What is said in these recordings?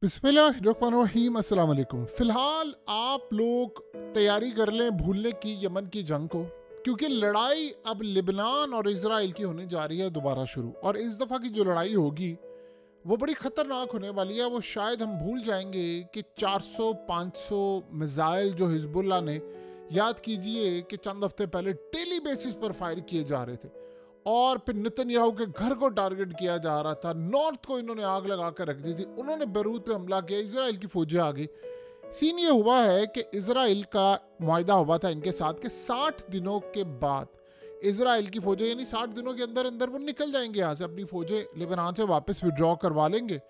बिस्मिल्लाहिर्रहमानिर्रहीम, अस्सलाम वालेकुम। फ़िलहाल आप लोग तैयारी कर लें भूलने की यमन की जंग को, क्योंकि लड़ाई अब लिबनान और इजराइल की होने जा रही है दोबारा शुरू। और इस दफ़ा की जो लड़ाई होगी वो बड़ी ख़तरनाक होने वाली है। वो शायद हम भूल जाएंगे कि 400-500 मिज़ाइल जो हिजबुल्लाह ने, याद कीजिए कि चंद हफ्ते पहले डेली बेसिस पर फायर किए जा रहे थे, और फिर नेतन्याहू के घर को टारगेट किया जा रहा था, नॉर्थ को इन्होंने आग लगा कर रख दी थी, उन्होंने बैरूत पे हमला किया, इजराइल की फौजें आ गई। सीन ये हुआ है कि इजराइल का मुआहदा हुआ था इनके साथ कि 60 दिनों के बाद इजराइल की फौजें, यानी 60 दिनों के अंदर अंदर वो निकल जाएंगे यहाँ से, अपनी फौजें लेबनान से वापस विड्रॉ करवा लेंगे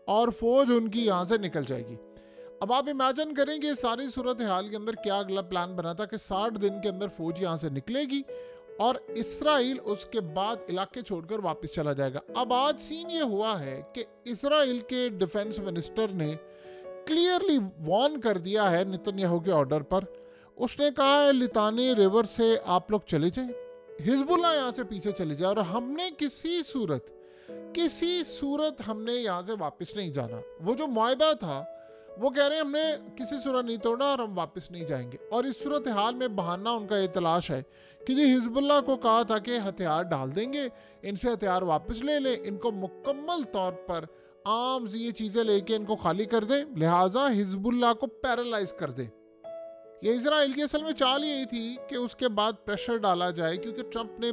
और फौज उनकी यहाँ से निकल जाएगी। अब आप इमेजिन करेंगे सारी सूरत हाल के अंदर क्या अगला प्लान बना था कि 60 दिन के अंदर फौज यहाँ से निकलेगी और इसराइल उसके बाद इलाके छोड़कर वापस चला जाएगा। अब आज सीन ये हुआ है कि इसराइल के डिफेंस मिनिस्टर ने क्लियरली वार्न कर दिया है नेतन्याहू के ऑर्डर पर। उसने कहा है लितानी रिवर से आप लोग चले जाएं, हिजबुल्लाह यहाँ से पीछे चले जाए, और हमने किसी सूरत हमने यहाँ से वापस नहीं जाना। वो जो मुआहदा था वो कह रहे हैं हमने किसी सूरत नहीं तोड़ना और हम वापस नहीं जाएंगे। और इस सूरत हाल में बहाना उनका ये तलाश है कि जी हिजबुल्लाह को कहा था कि हथियार डाल देंगे, इनसे हथियार वापस ले लें, इनको मुकम्मल तौर पर आर्म्स ये चीज़ें लेके इनको खाली कर दें, लिहाजा हिजबुल्लाह को पैरालाइज कर दें। ये इजराइल की असल में चाल यही थी कि उसके बाद प्रेशर डाला जाए, क्योंकि ट्रंप ने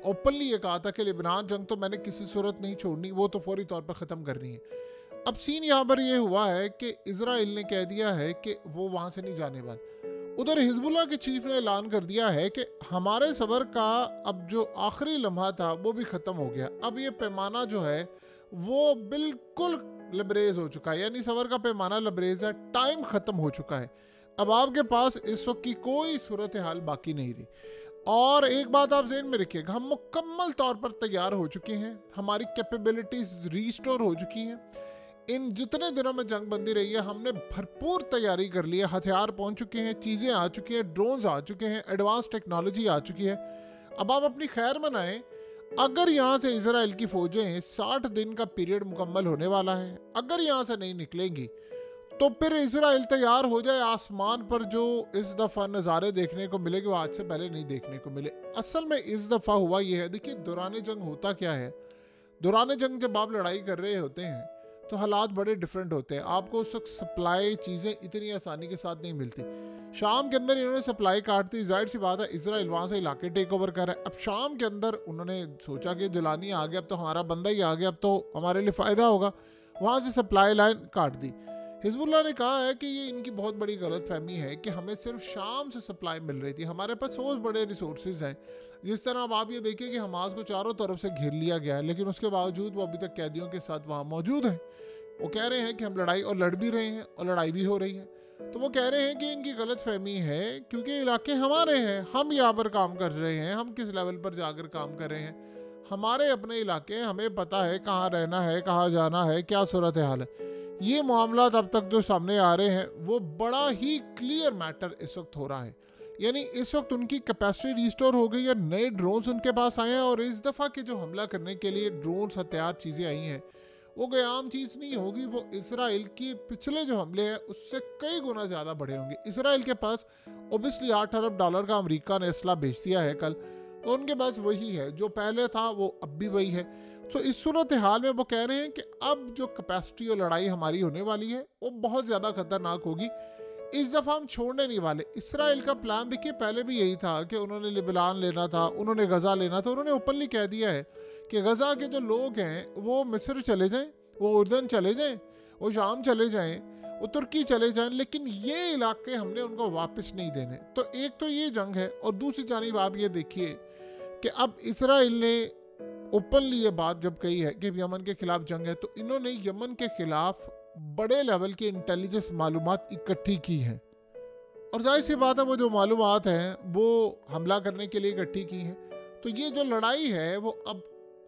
ओपनली ये कहा था कि लिबनान जंग तो मैंने किसी सूरत नहीं छोड़नी, वो तो फौरी तौर पर ख़त्म करनी है। अब सीन यहाँ पर ये हुआ है कि इजराइल ने कह दिया है कि वो वहाँ से नहीं जाने वाले। उधर हिजबुल्लाह के चीफ ने ऐलान कर दिया है कि हमारे सबर का अब जो आखिरी लम्हा था वो भी ख़त्म हो गया। अब ये पैमाना जो है वो बिल्कुल लबरेज हो चुका है, यानी सबर का पैमाना लबरेज है, टाइम ख़त्म हो चुका है। अब आपके पास इस वक्त की कोई सूरत हाल बाकी नहीं रही। और एक बात आप ज़हन में रखिएगा, हम मुकम्मल तौर पर तैयार हो चुके हैं, हमारी कैपेबिलिटीज़ रीस्टोर हो चुकी हैं। इन जितने दिनों में जंग बंदी रही है हमने भरपूर तैयारी कर ली है, हथियार पहुंच चुके हैं, चीज़ें आ चुकी हैं, ड्रोन्स आ चुके हैं, एडवांस टेक्नोलॉजी आ चुकी है। अब आप अपनी खैर मनाएं, अगर यहाँ से इजराइल की फौजें 60 दिन का पीरियड मुकम्मल होने वाला है, अगर यहाँ से नहीं निकलेंगी तो फिर इजराइल तैयार हो जाए, आसमान पर जो इस दफ़ा नज़ारे देखने को मिलेंगे वो आज से पहले नहीं देखने को मिले। असल में इस दफ़ा हुआ ये है, देखिए दौरान जंग होता क्या है, दौरान जंग जब आप लड़ाई कर रहे होते हैं तो हालात बड़े डिफरेंट होते हैं। आपको उस वक्त सप्लाई चीज़ें इतनी आसानी के साथ नहीं मिलती। शाम के अंदर इन्होंने सप्लाई काट दी, जाहिर सी बात है इजराइल वहाँ से इलाके टेक ओवर कर रहा है। अब शाम के अंदर उन्होंने सोचा कि जुलानी आ गया, अब तो हमारा बंदा ही आ गया, अब तो हमारे लिए फ़ायदा होगा, वहाँ से सप्लाई लाइन काट दी। हिजबुल्लाह ने कहा है कि ये इनकी बहुत बड़ी गलत फहमी है कि हमें सिर्फ शाम से सप्लाई मिल रही थी, हमारे पास और बड़े रिसोर्सेज हैं। जिस तरह अब आप ये देखिए कि हमास को चारों तरफ से घेर लिया गया है, लेकिन उसके बावजूद वो अभी तक कैदियों के साथ वहाँ मौजूद हैं। वो कह रहे हैं कि हम लड़ाई, और लड़ भी रहे हैं और लड़ाई भी हो रही है। तो वो कह रहे हैं कि इनकी गलत फहमी है, क्योंकि इलाके हमारे हैं, हम यहाँ पर काम कर रहे हैं, हम किस लेवल पर जाकर काम कर रहे हैं, हमारे अपने इलाके, हमें पता है कहाँ रहना है, कहाँ जाना है, क्या सूरत हाल है। ये मामला अब तक जो सामने आ रहे हैं वो बड़ा ही क्लियर मैटर इस वक्त हो रहा है। यानी इस वक्त उनकी कैपेसिटी रिस्टोर हो गई है, नए ड्रोन्स उनके पास आए हैं, और इस दफ़ा के जो हमला करने के लिए ड्रोन्स हथियार चीज़ें आई हैं वो कोई आम चीज़ नहीं होगी, वो इसराइल की पिछले जो हमले हैं उससे कई गुना ज़्यादा बड़े होंगे। इसराइल के पास ओबियसली $8 अरब का अमेरिका ने असला भेज दिया है कल, तो उनके पास वही है जो पहले था, वो अब भी वही है। तो इस सूरत हाल में वो कह रहे हैं कि अब जो कैपेसिटी और लड़ाई हमारी होने वाली है वो बहुत ज़्यादा खतरनाक होगी, इस दफ़ा हम छोड़ने नहीं वाले। इसराइल का प्लान देखिए पहले भी यही था कि उन्होंने लिबनान लेना था, उन्होंने गज़ा लेना था, उन्होंने ओपनली कह दिया है कि गज़ा के जो लोग हैं वो मिस्र चले जाएं, वो उर्दन चले जाएं, वो शाम चले जाएं, वो तुर्की चले जाएं, लेकिन ये इलाके हमने उनको वापस नहीं देने। तो एक तो ये जंग है, और दूसरी जानिब आप ये देखिए कि अब इसराइल ने ओपनली ये बात जब कही है कि यमन के खिलाफ जंग है, तो इन्होंने यमन के खिलाफ बड़े लेवल की इंटेलिजेंस मालूमात इकट्ठी की हैं, और जाहिर सी बात है वो जो मालूमात हैं वो हमला करने के लिए इकट्ठी की हैं। तो ये जो लड़ाई है वो अब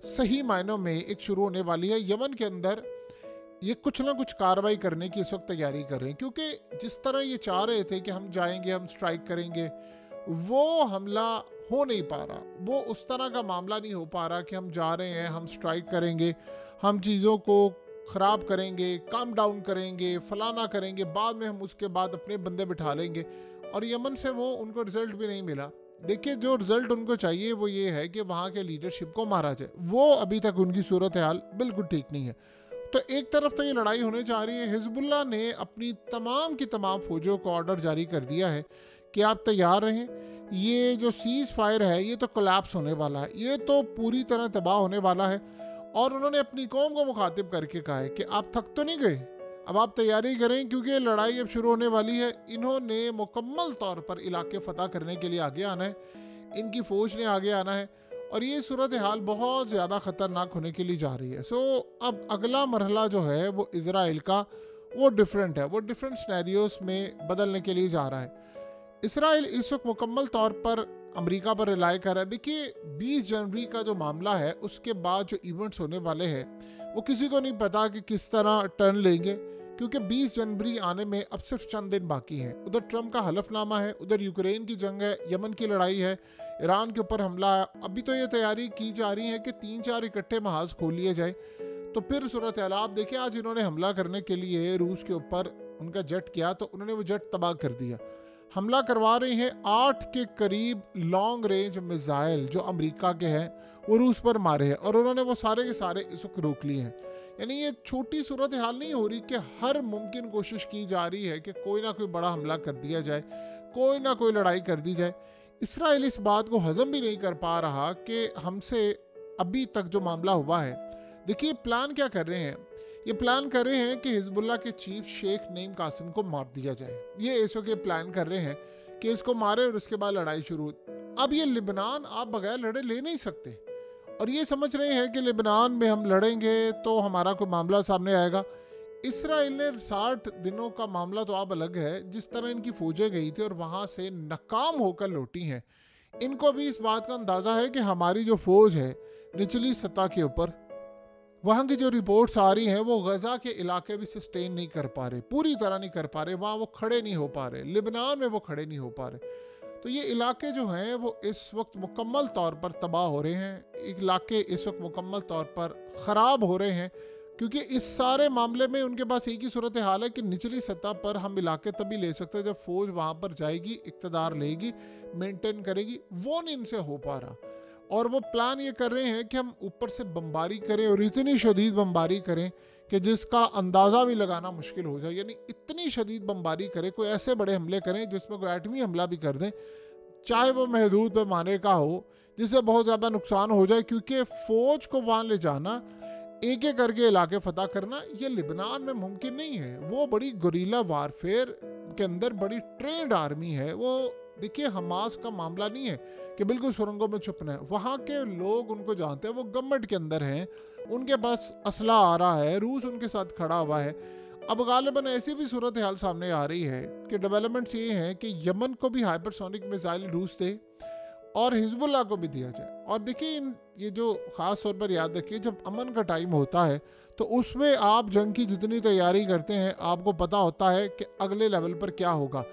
सही मायनों में एक शुरू होने वाली है। यमन के अंदर ये कुछ ना कुछ कार्रवाई करने की इस वक्त तैयारी कर रहे हैं, क्योंकि जिस तरह ये चाह रहे थे कि हम जाएंगे, हम स्ट्राइक करेंगे, वो हमला हो नहीं पा रहा, वो उस तरह का मामला नहीं हो पा रहा कि हम जा रहे हैं, हम स्ट्राइक करेंगे, हम चीज़ों को ख़राब करेंगे, काम डाउन करेंगे, फलाना करेंगे, बाद में हम उसके बाद अपने बंदे बिठा लेंगे। और यमन से वो उनको रिज़ल्ट भी नहीं मिला। देखिए जो रिज़ल्ट उनको चाहिए वो ये है कि वहाँ के लीडरशिप को मारा जाए, वो अभी तक उनकी सूरत हाल बिल्कुल ठीक नहीं है। तो एक तरफ तो ये लड़ाई होने जा रही है, हिजबुल्लाह ने अपनी तमाम की तमाम फौजों को ऑर्डर जारी कर दिया है कि आप तैयार रहें, ये जो सीज़ फायर है ये तो कोलैप्स होने वाला है, ये तो पूरी तरह तबाह होने वाला है। और उन्होंने अपनी कौम को मुखातिब करके कहा है कि आप थक तो नहीं गए, अब आप तैयारी करें क्योंकि लड़ाई अब शुरू होने वाली है। इन्होंने मुकम्मल तौर पर इलाके फ़तह करने के लिए आगे आना है, इनकी फ़ौज ने आगे आना है और ये सूरत हाल बहुत ज़्यादा ख़तरनाक होने के लिए जा रही है। अब अगला मरहला जो है वो इज़राइल का वो डिफरेंट है, वो डिफरेंट सिनेरियोस में बदलने के लिए जा रहा है। इसराइल इस वक्त मुकम्मल तौर पर अमेरिका पर रिलाई कर रहा है। देखिए 20 जनवरी का जो मामला है उसके बाद जो इवेंट्स होने वाले हैं वो किसी को नहीं पता कि किस तरह टर्न लेंगे, क्योंकि 20 जनवरी आने में अब सिर्फ चंद दिन बाकी हैं। उधर ट्रंप का हलफनामा है, उधर यूक्रेन की जंग है, यमन की लड़ाई है, ईरान के ऊपर हमला है। अभी तो ये तैयारी की जा रही है कि 3-4 इकट्ठे महाज खोल लिए जाए। तो फिर सूरत हाल आप देखिए, आज इन्होंने हमला करने के लिए रूस के ऊपर उनका जेट किया तो उन्होंने वो जेट तबाह कर दिया। हमला करवा रहे हैं 8 के करीब लॉन्ग रेंज मिसाइल जो अमेरिका के हैं वो रूस पर मारे हैं और उन्होंने वो सारे के सारे इस वक्त रोक लिए हैं। यानी ये छोटी सूरत हाल नहीं हो रही कि हर मुमकिन कोशिश की जा रही है कि कोई ना कोई बड़ा हमला कर दिया जाए, कोई ना कोई लड़ाई कर दी जाए। इसराइल इस बात को हजम भी नहीं कर पा रहा कि हमसे अभी तक जो मामला हुआ है। देखिए प्लान क्या कर रहे हैं, ये प्लान कर रहे हैं कि हिजबुल्लाह के चीफ शेख नईम कासिम को मार दिया जाए। ये ऐसो के प्लान कर रहे हैं कि इसको मारे और उसके बाद लड़ाई शुरू। अब ये लिबनान आप बगैर लड़े ले नहीं सकते और ये समझ रहे हैं कि लिबनान में हम लड़ेंगे तो हमारा कोई मामला सामने आएगा। इसराइल ने 60 दिनों का मामला तो आप अलग है, जिस तरह इनकी फौजें गई थी और वहाँ से नाकाम होकर लौटी हैं। इनको भी इस बात का अंदाज़ा है कि हमारी जो फ़ौज है निचली सतह के ऊपर, वहाँ की जो रिपोर्ट्स आ रही हैं वो गज़ा के इलाके भी सस्टेन नहीं कर पा रहे, पूरी तरह नहीं कर पा रहे, वहाँ वो खड़े नहीं हो पा रहे, लिबनान में वो खड़े नहीं हो पा रहे। तो ये इलाके जो हैं वो इस वक्त मुकम्मल तौर पर तबाह हो रहे हैं, इलाके इस वक्त मुकम्मल तौर पर ख़राब हो रहे हैं, क्योंकि इस सारे मामले में उनके पास एक ही सूरत हाल है कि निचली सतह पर हम इलाके तभी ले सकते हैं जब फ़ौज वहाँ पर जाएगी, इक़्तिदार लेगी, मेंटेन करेगी। वो नहीं इनसे हो पा रहा और वो प्लान ये कर रहे हैं कि हम ऊपर से बमबारी करें और इतनी शदीद बमबारी करें कि जिसका अंदाज़ा भी लगाना मुश्किल हो जाए। यानी इतनी शदीद बमबारी करें, कोई ऐसे बड़े हमले करें जिसमें कोई एटमी हमला भी कर दें, चाहे वो महदूद पैमाने का हो, जिससे बहुत ज़्यादा नुकसान हो जाए। क्योंकि फ़ौज को वहाँ ले जाना, एक एक करके इलाके फ़तह करना, ये लिबनान में मुमकिन नहीं है। वो बड़ी गुरीला वारफेयर के अंदर बड़ी ट्रेंड आर्मी है। वो देखिए हमास का मामला नहीं है कि बिल्कुल सुरंगों में छुपना है। वहाँ के लोग उनको जानते हैं, वो गवर्नमेंट के अंदर हैं, उनके पास असला आ रहा है, रूस उनके साथ खड़ा हुआ है। अब गालिबन ऐसी भी सूरत हाल सामने आ रही है कि डेवलपमेंट्स ये हैं कि यमन को भी हाइपरसोनिक मिसाइल रूस दे और हिजबुल्लाह को भी दिया जाए। और देखिए ये जो ख़ास तौर पर याद रखिए, जब अमन का टाइम होता है तो उसमें आप जंग की जितनी तैयारी करते हैं आपको पता होता है कि अगले लेवल पर क्या होगा।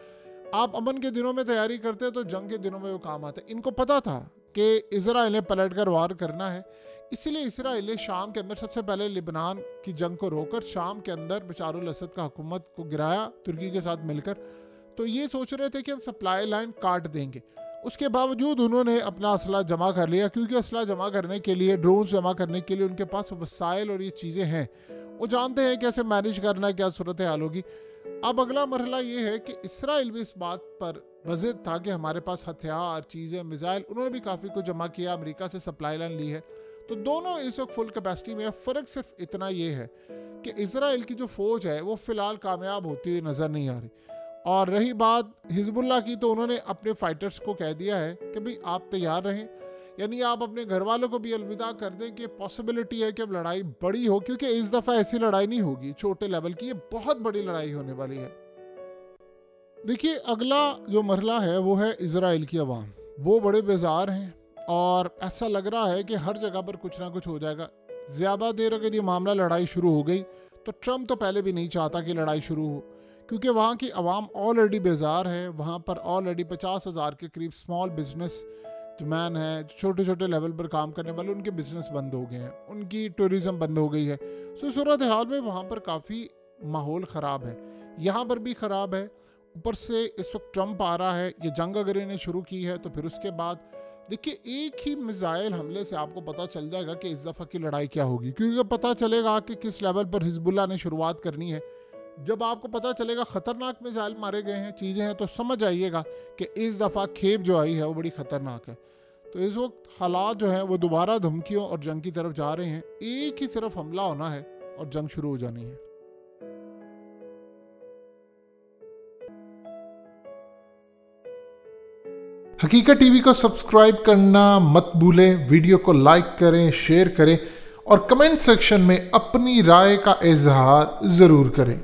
आप अमन के दिनों में तैयारी करते हैं तो जंग के दिनों में वो काम आता है। इनको पता था कि इजराइल ने पलट कर वार करना है, इसलिए इसराइल ने शाम के अंदर सबसे पहले लिबनान की जंग को रोककर शाम के अंदर बशारुल असद का हुकूमत को गिराया तुर्की के साथ मिलकर। तो ये सोच रहे थे कि हम सप्लाई लाइन काट देंगे। उसके बावजूद उन्होंने अपना असला जमा कर लिया, क्योंकि असला जमा करने के लिए, ड्रोन्स जमा करने के लिए उनके पास वसाइल और ये चीज़ें हैं, वो जानते हैं कैसे मैनेज करना है, क्या सूरत हाल होगी। अब अगला मरहला ये है कि इसराइल भी इस बात पर वज़िद था कि हमारे पास हथियार, चीज़ें, मिसाइल, उन्होंने भी काफ़ी कुछ जमा किया, अमेरिका से सप्लाई लाइन ली है। तो दोनों इस वक्त फुल कैपेसिटी में है। फ़र्क सिर्फ इतना ये है कि इसराइल की जो फ़ौज है वो फ़िलहाल कामयाब होती हुई नज़र नहीं आ रही। और रही बात हिजबुल्लाह की, तो उन्होंने अपने फाइटर्स को कह दिया है कि भाई आप तैयार रहें, यानी आप अपने घर वालों को भी अलविदा कर दें कि पॉसिबिलिटी है कि अब लड़ाई बड़ी हो, क्योंकि इस दफ़ा ऐसी लड़ाई नहीं होगी छोटे लेवल की, ये बहुत बड़ी लड़ाई होने वाली है। देखिए अगला जो मरहला है वो है इजराइल की आवाम। वो बड़े बेजार हैं और ऐसा लग रहा है कि हर जगह पर कुछ ना कुछ हो जाएगा। ज़्यादा देर अगर ये मामला लड़ाई शुरू हो गई तो ट्रंप तो पहले भी नहीं चाहता कि लड़ाई शुरू हो, क्योंकि वहाँ की आवाम ऑलरेडी बेजार है। वहाँ पर ऑलरेडी 50,000 के करीब स्मॉल बिजनेस जो मैन है, छोटे छोटे लेवल पर काम करने वाले, उनके बिजनेस बंद हो गए हैं, उनकी टूरिज्म बंद हो गई है। सो सूरत हाल में वहाँ पर काफ़ी माहौल ख़राब है, यहाँ पर भी ख़राब है। ऊपर से इस वक्त ट्रंप आ रहा है, ये जंग अगर इन्हें शुरू की है तो फिर उसके बाद देखिए एक ही मिसाइल हमले से आपको पता चल जाएगा कि इस दफ़ा की लड़ाई क्या होगी, क्योंकि पता चलेगा कि किस लेवल पर हिजबुल्लाह ने शुरुआत करनी है। जब आपको पता चलेगा ख़तरनाक मिसाइल मारे गए हैं, चीज़ें हैं, तो समझ आइएगा कि इस दफ़ा खेप जो आई है वो बड़ी ख़तरनाक है। तो इस वक्त हालात जो हैं वो दोबारा धमकियों और जंग की तरफ जा रहे हैं। एक ही सिर्फ हमला होना है और जंग शुरू हो जानी है। हकीकत टीवी को सब्सक्राइब करना मत भूलें, वीडियो को लाइक करें, शेयर करें और कमेंट सेक्शन में अपनी राय का इजहार ज़रूर करें।